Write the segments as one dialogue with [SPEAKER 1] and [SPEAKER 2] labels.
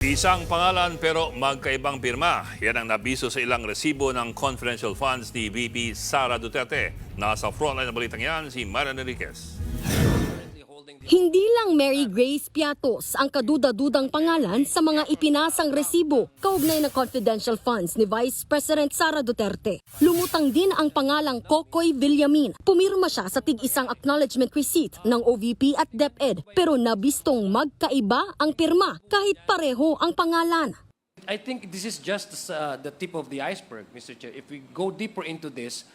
[SPEAKER 1] Isang pangalan pero magkaibang pirma. Yan ang nabiso sa ilang resibo ng confidential funds ni VP Sara Duterte. Nasa frontline na balitang yan si Marian Enriquez.
[SPEAKER 2] Hindi lang Mary Grace Piatos ang kaduda-dudang pangalan sa mga ipinasang resibo kaugnay ng confidential funds ni Vice President Sara Duterte. Lumutang din ang pangalang Kokoy Villamin. Pumirma siya sa tig-isang acknowledgement receipt ng OVP at DepEd pero nabistong magkaiba ang pirma kahit pareho ang pangalan.
[SPEAKER 3] I think this is just the tip of the iceberg, Mr. Chair. If we go deeper into this,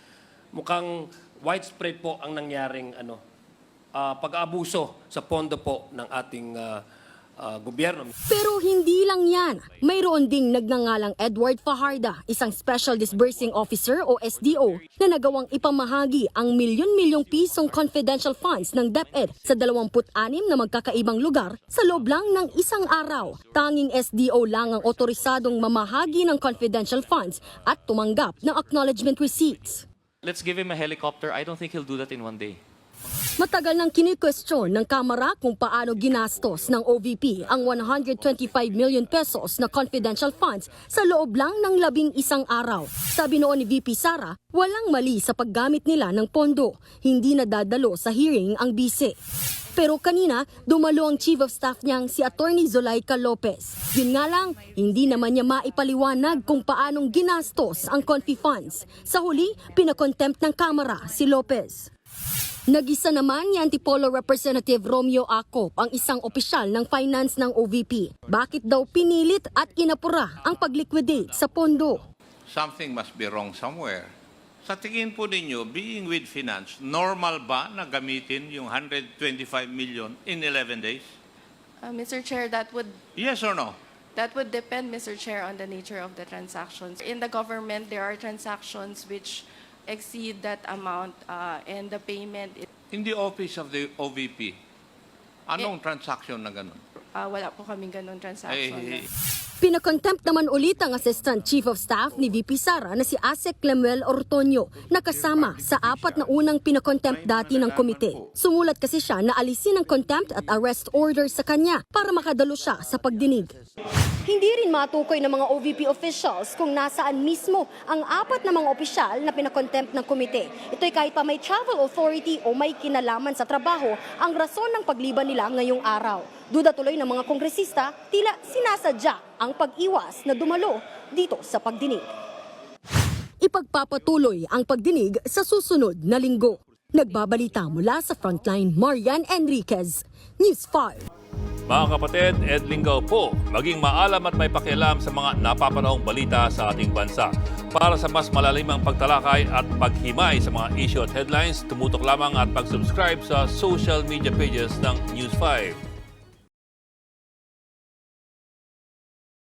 [SPEAKER 3] mukhang widespread po ang nangyaring pag-aabuso sa pondo po ng ating gobyerno.
[SPEAKER 2] Pero hindi lang yan. Mayroon ding nagngangalang Edward Fajarda, isang Special Disbursing Officer o SDO, na nagawang ipamahagi ang milyon-milyong pisong confidential funds ng DepEd sa 26 na magkakaibang lugar sa loob lang ng isang araw. Tanging SDO lang ang otorisadong mamahagi ng confidential funds at tumanggap ng acknowledgement receipts.
[SPEAKER 4] Let's give him a helicopter. I don't think he'll do that in one day.
[SPEAKER 2] Matagal nang kini-question ng Kamara kung paano ginastos ng OVP ang 125 million pesos na confidential funds sa loob lang ng 11 araw. Sabi noon ni VP Sara, walang mali sa paggamit nila ng pondo. Hindi nadadalo sa hearing ang bise. Pero kanina, dumalo ang Chief of Staff niyang si Attorney Zulaika Lopez. Yun nga lang, hindi naman niya maipaliwanag kung paanong ginastos ang confi funds. Sa huli, pinakontempt ng Kamara si Lopez. Nagisa naman ni Antipolo Representative Romeo Acop ang isang opisyal ng finance ng OVP. Bakit daw pinilit at inapura ang pag-liquidate sa pondo?
[SPEAKER 5] Something must be wrong somewhere. Sa tingin po ninyo, being with finance, normal ba na gamitin yung 125 million in 11 days?
[SPEAKER 6] Mr. Chair,
[SPEAKER 5] Yes or no?
[SPEAKER 6] that would depend, Mr. Chair, on the nature of the transactions. In the government, there are transactions which exceed that amount and the payment,
[SPEAKER 5] In the office of the OVP, anong transaction na ganun?
[SPEAKER 6] wala po kaming ganun transaction.
[SPEAKER 2] Pinakontempt naman ulit ang Assistant Chief of Staff ni VP Sara na si Asek Lemuel Ortonio na kasama sa 4 na unang pinakontempt dati ng komite. Sumulat kasi siya na alisin ang contempt at arrest order sa kanya para makadalo siya sa pagdinig. Hindi rin matukoy ng mga OVP officials kung nasaan mismo ang 4 na mga opisyal na pinakontempt ng komite. Ito'y kahit pa may travel authority o may kinalaman sa trabaho ang rason ng pagliban nila ngayong araw. Duda tuloy ng mga kongresista, tila sinasadya ang pag-iwas na dumalo dito sa pagdinig. Ipagpapatuloy ang pagdinig sa susunod na linggo. Nagbabalita mula sa Frontline, Marian Enriquez, News 5.
[SPEAKER 1] Mga kapatid, Ed Lingaw po, maging maalam at may pakialam sa mga napapanahong balita sa ating bansa. Para sa mas malalimang pagtalakay at paghimay sa mga issue at headlines, tumutok lamang at pag-subscribe sa social media pages ng News 5.